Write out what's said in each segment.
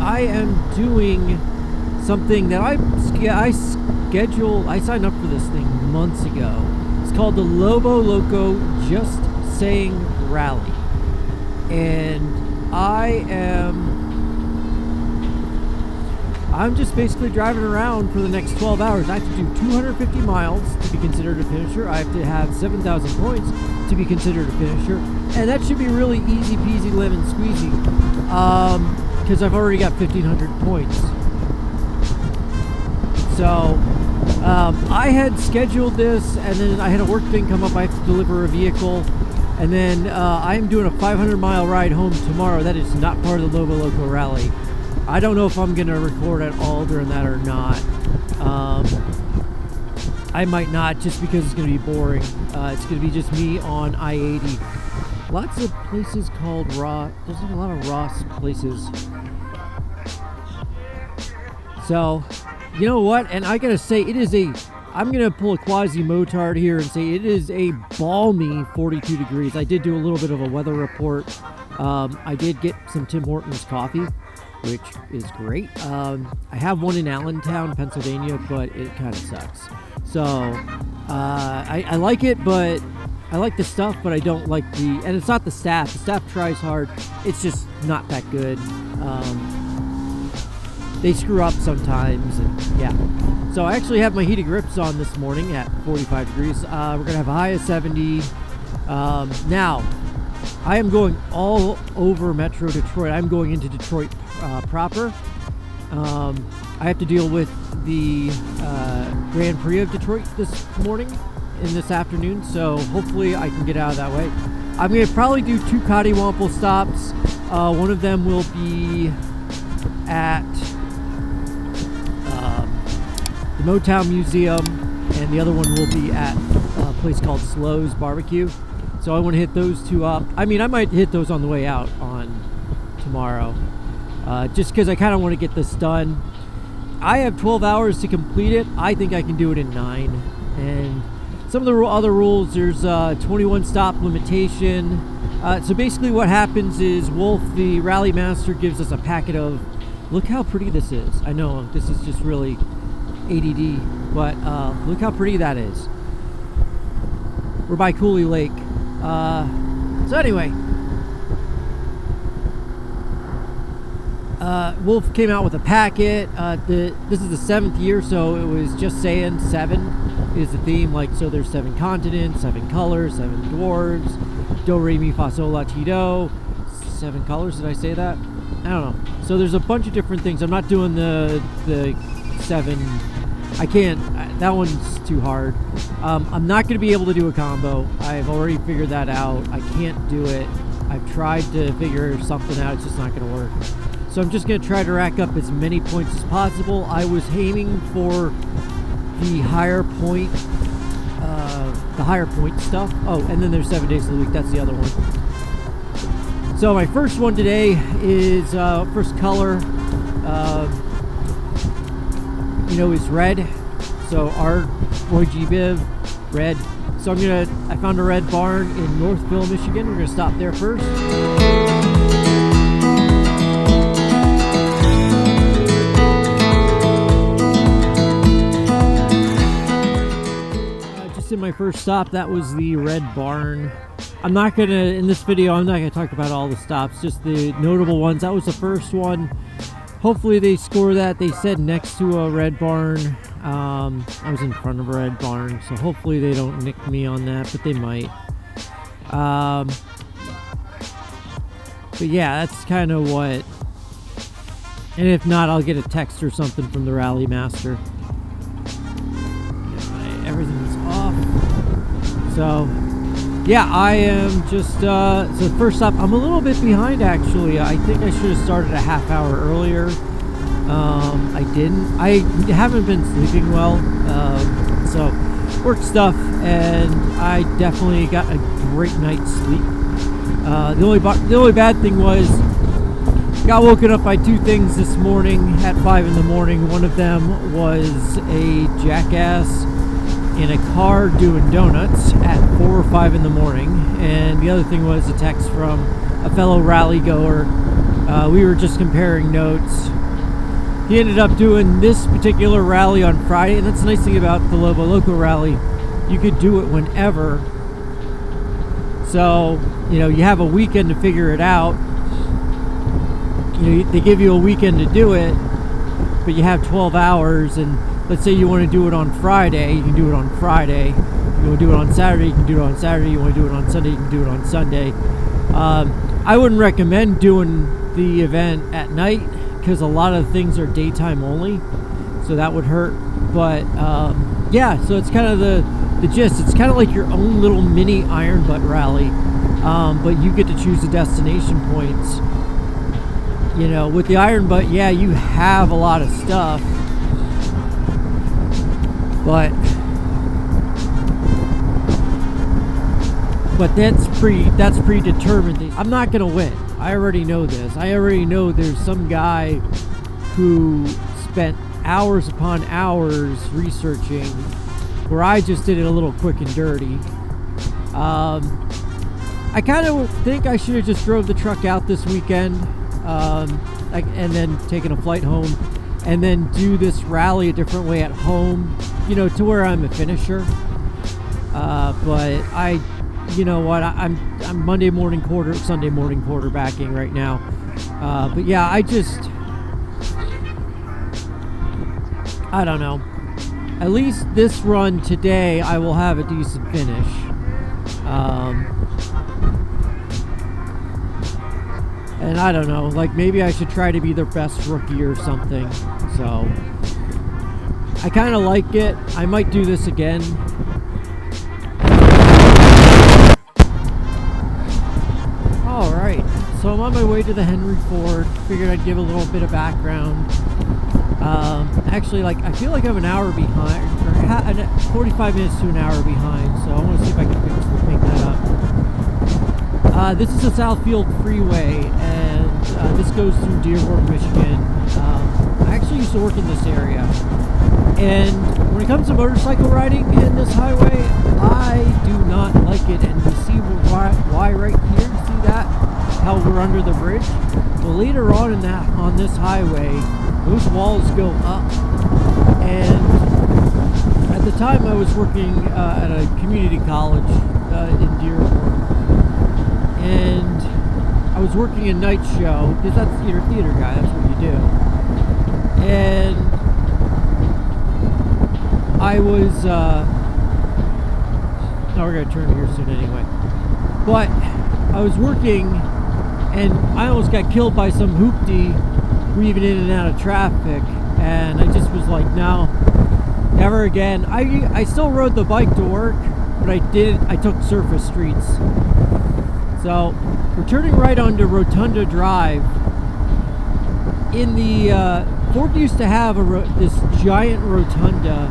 I am doing something that I signed up for this thing months ago. It's called the Lobo Loco Just Saying Rally. And I'm just basically driving around for the next 12 hours. I have to do 250 miles to be considered a finisher. I have to have 7,000 points to be considered a finisher. And that should be really easy peasy lemon squeezy. Because I've already got 1,500 points. So, I had scheduled this, and then I had a work thing come up. I have to deliver a vehicle. And then I'm doing a 500-mile ride home tomorrow. That is not part of the Lobo Loco Rally. I don't know if I'm going to record at all during that or not. I might not, just because it's going to be boring. It's going to be just me on I-80. Lots of places called Ross. There's a lot of Ross places. So, you know what? And I got to say, I'm going to pull a quasi-motard here and say it is a balmy 42 degrees. I did do a little bit of a weather report. I did get some Tim Hortons coffee, which is great. I have one in Allentown, Pennsylvania, but it kind of sucks. So I like it, but I like the stuff, but I don't like and it's not the staff. The staff tries hard. It's just not that good. They screw up sometimes, and yeah. So I actually have my heated grips on this morning at 45 degrees. We're gonna have a high of 70. Now, I am going all over Metro Detroit. I'm going into Detroit proper. I have to deal with the Grand Prix of Detroit this morning and this afternoon, so hopefully I can get out of that way. I'm going to probably do 2 Cottywomple stops. One of them will be at the Motown Museum, and the other one will be at a place called Slow's Barbecue. So I want to hit those 2 up. I mean, I might hit those on the way out on tomorrow. Just because I kind of want to get this done. I have 12 hours to complete it. I think I can do it in 9. And some of the other rules, there's a 21 stop limitation. So basically what happens is Wolf, the rally master, gives us a packet of, look how pretty this is. I know this is just really ADD, but look how pretty that is. We're by Cooley Lake. So anyway, Wolf came out with a packet. This is the 7th year, so it was just saying 7 is the theme. Like, so there's 7 continents, 7 colors, 7 dwarves, do, re, mi, fa, sol, la, ti, do. 7 colors, did I say that? I don't know. So there's a bunch of different things. I'm not doing the 7. I can't. That one's too hard. I'm not going to be able to do a combo. I've already figured that out. I can't do it. I've tried to figure something out. It's just not going to work. So I'm just going to try to rack up as many points as possible. I was aiming for the higher point stuff. Oh, and then there's 7 days of the week. That's the other one. So my first one today is first color. Is red. So RYG Biv, red. So I found a red barn in Northville, Michigan. We're gonna stop there first. Just in my first stop, that was the red barn. I'm not gonna, in this video, I'm not gonna talk about all the stops, just the notable ones. That was the first one. Hopefully they score that. They said next to a red barn. I was in front of a red barn, so hopefully they don't nick me on that, but they might. But yeah, that's kind of what. And if not, I'll get a text or something from the rally master. Everything's off. So yeah, I am just so first up, I'm a little bit behind actually. I think I should have started a half hour earlier. I didn't. I haven't been sleeping well, so work stuff, and I definitely got a great night's sleep. The only bad thing was got woken up by 2 things this morning at 5 in the morning. One of them was a jackass in a car doing donuts at 4 or 5 in the morning, and the other thing was a text from a fellow rally goer We were just comparing notes. He ended up doing this particular rally on Friday, and that's the nice thing about the Lobo Loco Rally. You could do it whenever. So, you know, you have a weekend to figure it out. You know, they give you a weekend to do it, but you have 12 hours, and let's say you want to do it on Friday, you can do it on Friday. You want to do it on Saturday, you can do it on Saturday. You want to do it on Sunday, you can do it on Sunday. I wouldn't recommend doing the event at night because a lot of things are daytime only, so that would hurt. But yeah, so it's kind of the gist. It's kind of like your own little mini iron butt rally, but you get to choose the destination points. You know, with the iron butt, yeah, you have a lot of stuff, but that's predetermined. I'm not gonna win. I already know this. I already know there's some guy who spent hours upon hours researching, where I just did it a little quick and dirty. I kind of think I should have just drove the truck out this weekend, and then taken a flight home, and then do this rally a different way at home, you know, to where I'm a finisher. But you know what? I'm Monday morning Sunday morning quarterbacking right now. But yeah, I don't know. At least this run today, I will have a decent finish. And I don't know, like maybe I should try to be their best rookie or something. So I kind of like it. I might do this again. All right, so I'm on my way to the Henry Ford. Figured I'd give a little bit of background. Actually, like I feel like I'm an hour behind, or 45 minutes to an hour behind. So I want to see if I can make that up. This is the Southfield Freeway, and this goes through Dearborn, Michigan. I actually used to work in this area, and when it comes to motorcycle riding in this highway, I do not like it. And you see why right here. See that? How we're under the bridge. Well, later on this highway, those walls go up, and at the time I was working at a community college in Dearborn. And I was working a night show, because that's you're a theater guy, that's what you do. And I was, we're going to turn here soon anyway. But I was working, and I almost got killed by some hoopty weaving in and out of traffic. And I just was like, no, never again. I still rode the bike to work, but I took surface streets. So, we're turning right onto Rotunda Drive. In the Ford used to have this giant rotunda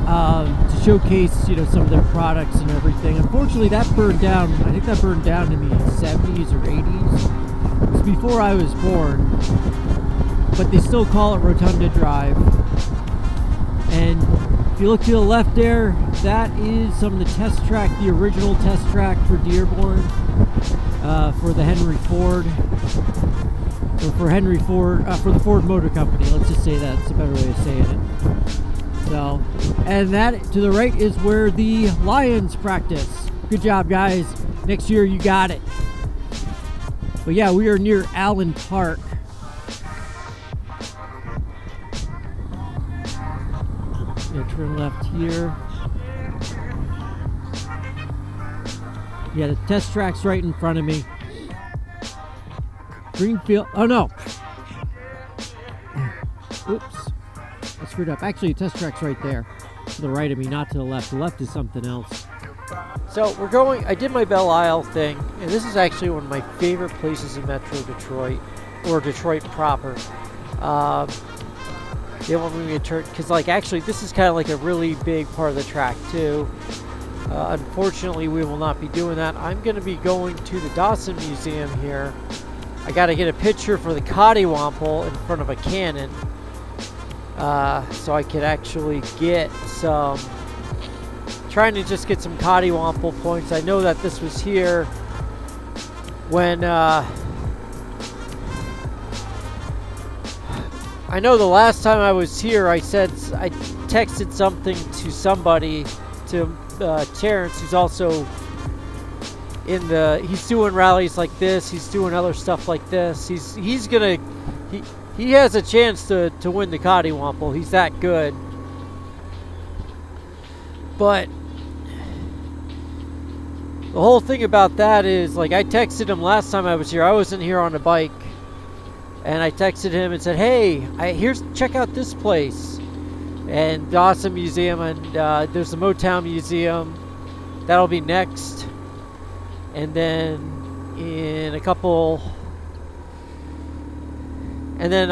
to showcase, you know, some of their products and everything. Unfortunately, that burned down. I think that burned down in the 70s or 80s. It was before I was born, but they still call it Rotunda Drive. And if you look to the left there, that is some of the test track, the original test track for Dearborn, for the Henry Ford, or for Henry Ford, for the Ford Motor Company. Let's just say that. It's a better way of saying it. So, and that to the right is where the Lions practice. Good job, guys. Next year, you got it. But yeah, we are near Allen Park. Yeah, turn left here. Yeah, the test track's right in front of me. Greenfield. Oh no! Oops. I screwed up. Actually, the test track's right there. To the right of me, not to the left. The left is something else. So we're going. I did my Belle Isle thing, and this is actually one of my favorite places in Metro Detroit, or Detroit proper. They want me to turn, because like actually this is kind of like a really big part of the track too. Unfortunately, we will not be doing that. I'm going to be going to the Dawson Museum here. I got to get a picture for the Cottywomple in front of a cannon, so I could actually get some. Trying to just get some Cottywomple points. I know that this was here when I know the last time I was here, I texted something to somebody, to Terrence, who's also he's doing rallies like this. He's doing other stuff like this. He has a chance to win the Cottywomple. He's that good. But the whole thing about that is, like, I texted him last time I was here. I wasn't here on a bike. And I texted him and said, hey, check out this place. And the awesome museum. And there's the Motown Museum. That'll be next. And then in a couple... And then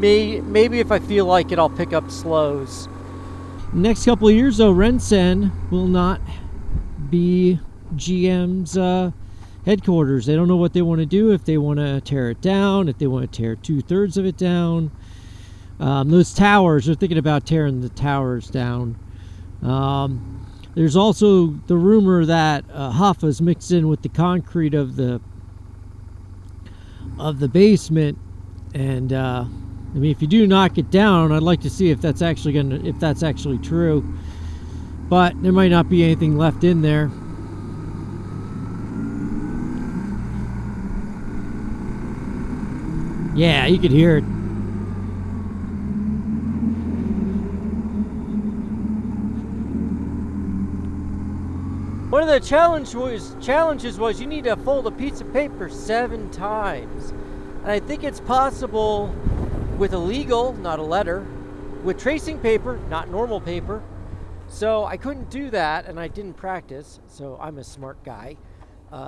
maybe if I feel like it, I'll pick up slows. Next couple of years, though, Rensen will not be GM's headquarters. They don't know what they want to do, if they want to tear it down, if they want to tear 2/3 of it down. Those towers, they're thinking about tearing the towers down. There's also the rumor that Hoffa's mixed in with the concrete of the basement. And I mean, if you do knock it down, I'd like to see if that's actually true. But there might not be anything left in there. Yeah, you could hear it. One of the challenges was you need to fold a piece of paper 7 times. And I think it's possible with a legal, not a letter, with tracing paper, not normal paper. So I couldn't do that, and I didn't practice. So I'm a smart guy.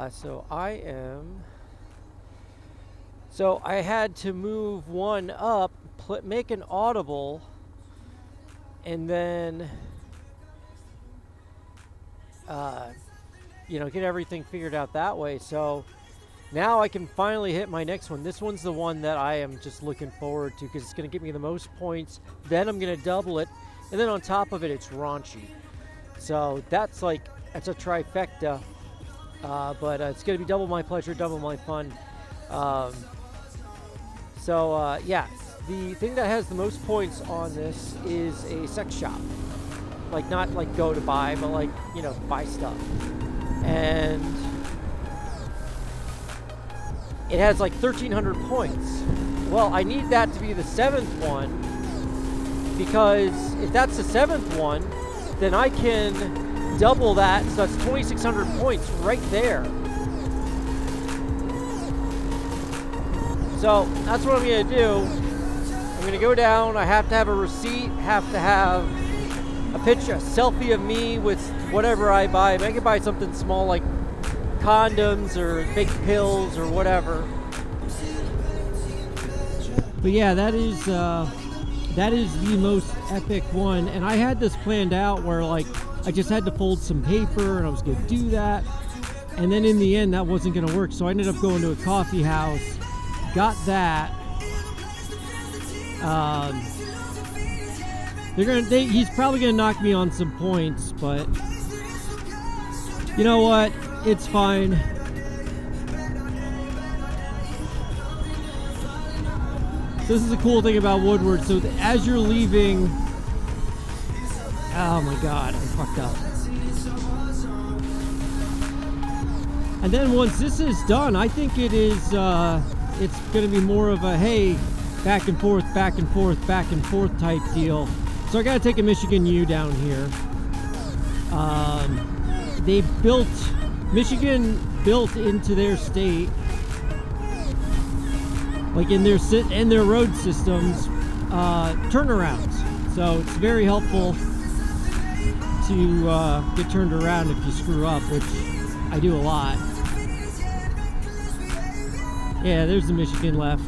So I had to move one up, make an audible, and then get everything figured out that way. So now I can finally hit my next one. This one's the one that I am just looking forward to, because it's going to give me the most points. Then I'm going to double it, and then on top of it, it's raunchy. So that's a trifecta. But it's going to be double my pleasure, double my fun. Yeah, the thing that has the most points on this is a sex shop. Like, not like go to buy, but like, buy stuff. And it has like 1,300 points. Well, I need that to be the 7th one, because if that's the 7th one, then I can double that, so that's 2,600 points right there. So that's what I'm going to do. I'm going to go down. I have to have a receipt, have to have a picture, a selfie of me with whatever I buy. I can buy something small like condoms or big pills or whatever. But yeah, that is the most epic one. And I had this planned out where, like, I just had to fold some paper and I was going to do that. And then in the end, that wasn't going to work. So I ended up going to a coffee house, got that. He's probably going to knock me on some points, but you know what? It's fine. So this is the cool thing about Woodward. So as you're leaving, oh my God, I fucked up. And then once this is done, I think it is, it's going to be more of a, hey, back and forth, back and forth, back and forth type deal. So I got to take a Michigan U down here. Michigan built into their state, like in their road systems, turnarounds. So it's very helpful to get turned around if you screw up, which I do a lot. Yeah, there's the Michigan left.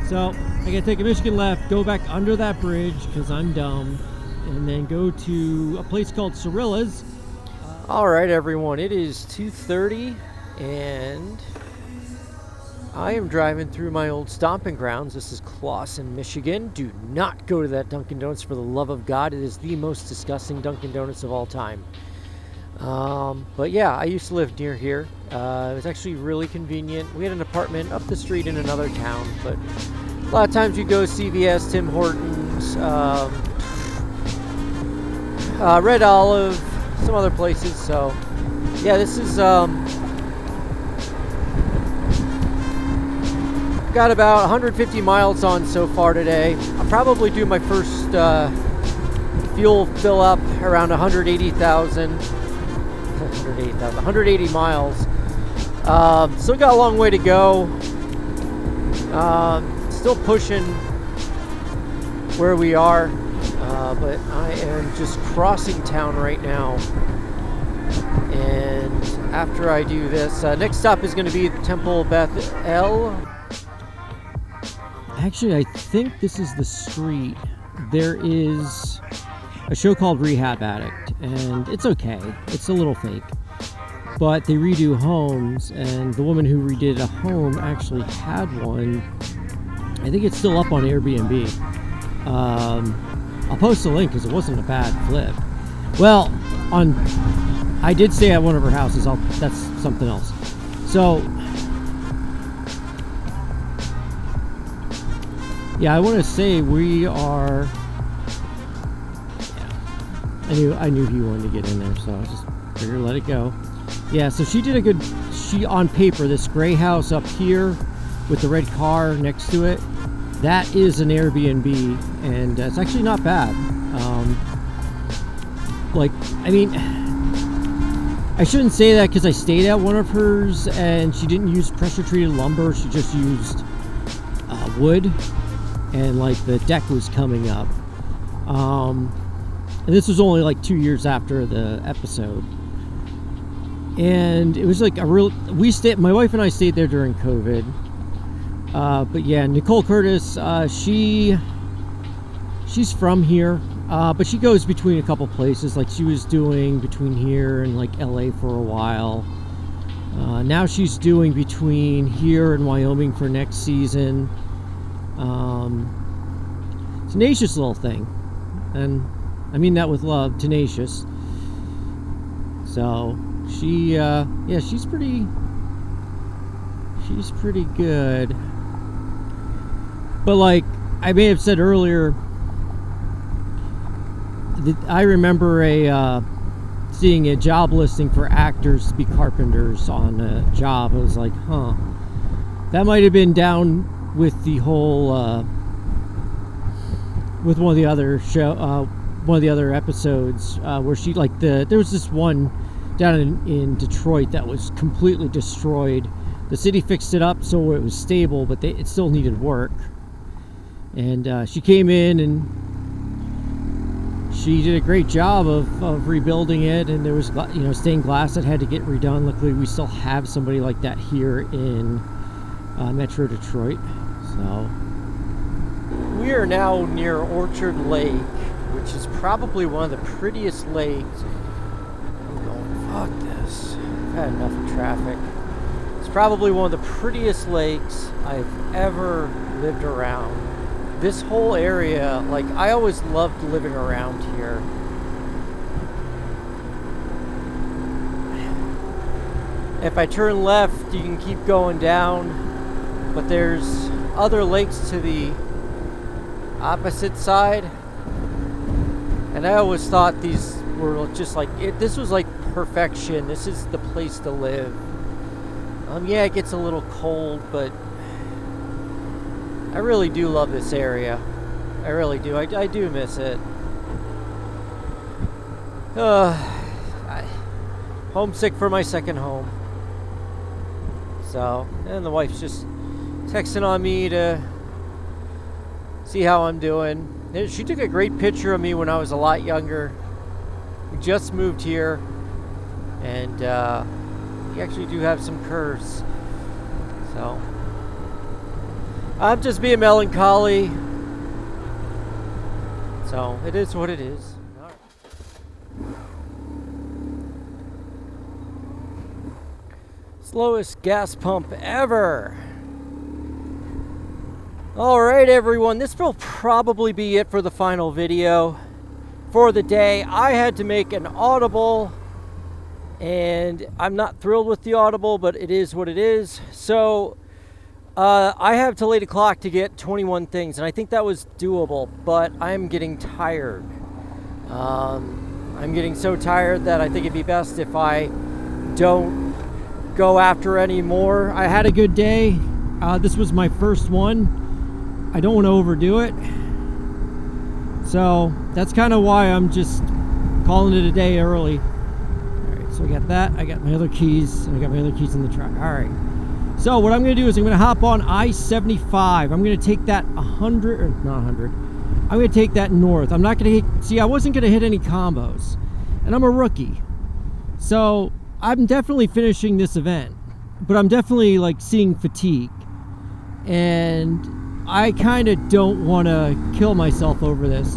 So I gotta take a Michigan left, go back under that bridge because I'm dumb, and then go to a place called Cirilla's. All right, everyone, it is 2:30, and I am driving through my old stomping grounds. This is Clawson, Michigan. Do not go to that Dunkin' Donuts, for the love of God. It is the most disgusting Dunkin' Donuts of all time. But yeah, I used to live near here. It was actually really convenient. We had an apartment up the street in another town, but a lot of times you go CVS, Tim Hortons, Red Olive, some other places. So yeah, this is got about 150 miles on so far today. I'll probably do my first fuel fill up around 180 miles. Still got a long way to go. Still pushing where we are, but I am just crossing town right now. And after I do this, next stop is going to be Temple Beth El. Actually, I think this is the street. There is a show called Rehab Addict, and it's okay. It's a little fake. But they redo homes, and the woman who redid a home actually had one. I think it's still up on Airbnb. I'll post a link because it wasn't a bad flip. Well, I did stay at one of her houses. That's something else. So, yeah, I want to say we are. Yeah, I knew he wanted to get in there, so I just figured let it go. Yeah, so she did a good. On paper, this gray house up here with the red car next to it, that is an Airbnb, and it's actually not bad. I shouldn't say that because I stayed at one of hers, and she didn't use pressure-treated lumber. She just used wood, and like the deck was coming up. And this was only like 2 years after the episode. And it was like my wife and I stayed there during COVID. But yeah, Nicole Curtis, she's from here, but she goes between a couple places. Like she was doing between here and like LA for a while. Now she's doing between here and Wyoming for next season. Tenacious little thing, and I mean that with love, tenacious. So she's pretty good. But like I may have said earlier, I remember seeing a job listing for actors to be carpenters on a job. I was like, huh, that might have been down with the whole with one of the other episodes where she there was this one down in Detroit that was completely destroyed. The city fixed it up so it was stable, but it still needed work. And she came in and she did a great job of rebuilding it. And there was stained glass that had to get redone. Luckily, we still have somebody like that here in Metro Detroit. So we are now near Orchard Lake, which is probably one of the prettiest lakes. I'm going, fuck this. I've had enough of traffic. It's probably one of the prettiest lakes I've ever lived around. This whole area, like, I always loved living around here. If I turn left, you can keep going down, but there's other lakes to the opposite side. And I always thought these were just like, this was like perfection. This is the place to live. Yeah, it gets a little cold, but I really do love this area. I really do. I do miss it. Homesick for my second home. So, and the wife's just texting on me to see how I'm doing. She took a great picture of me when I was a lot younger. We just moved here, and we actually do have some curves. So I'm just being melancholy. So it is what it is. All right. Slowest gas pump ever. Alright everyone, this will probably be it for the final video for the day. I had to make an audible and I'm not thrilled with the Audible, but it is what it is. So I have till 8 o'clock to get 21 things, and I think that was doable, but I'm getting tired. I'm getting so tired that I think it'd be best if I don't go after any more. I had a good day. This was my first one. I don't want to overdo it. So that's kind of why I'm just calling it a day early. Alright, so I got that. I got my other keys, and I got my other keys in the truck. Alright. So what I'm going to do is I'm going to hop on I-75. I'm going to take that 100, or not 100. I'm going to take that north. I'm not going to hit, see, I wasn't going to hit any combos. And I'm a rookie. So I'm definitely finishing this event. But I'm definitely like seeing fatigue. And I kind of don't want to kill myself over this.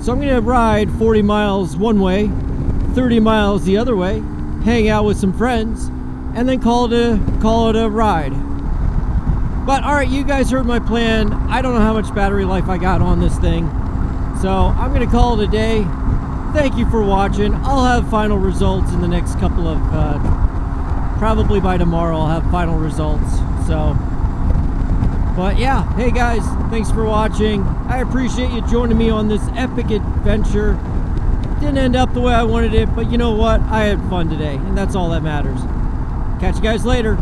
So I'm going to ride 40 miles one way, 30 miles the other way, hang out with some friends, and then call it a ride. But all right, you guys heard my plan. I don't know how much battery life I got on this thing, so I'm gonna call it a day. Thank you for watching. I'll have final results in the next couple of probably by tomorrow I'll have final results. So but yeah, hey guys, thanks for watching. I appreciate you joining me on this epic adventure. Didn't end up the way I wanted it, but you know what, I had fun today, and that's all that matters. Catch you guys later.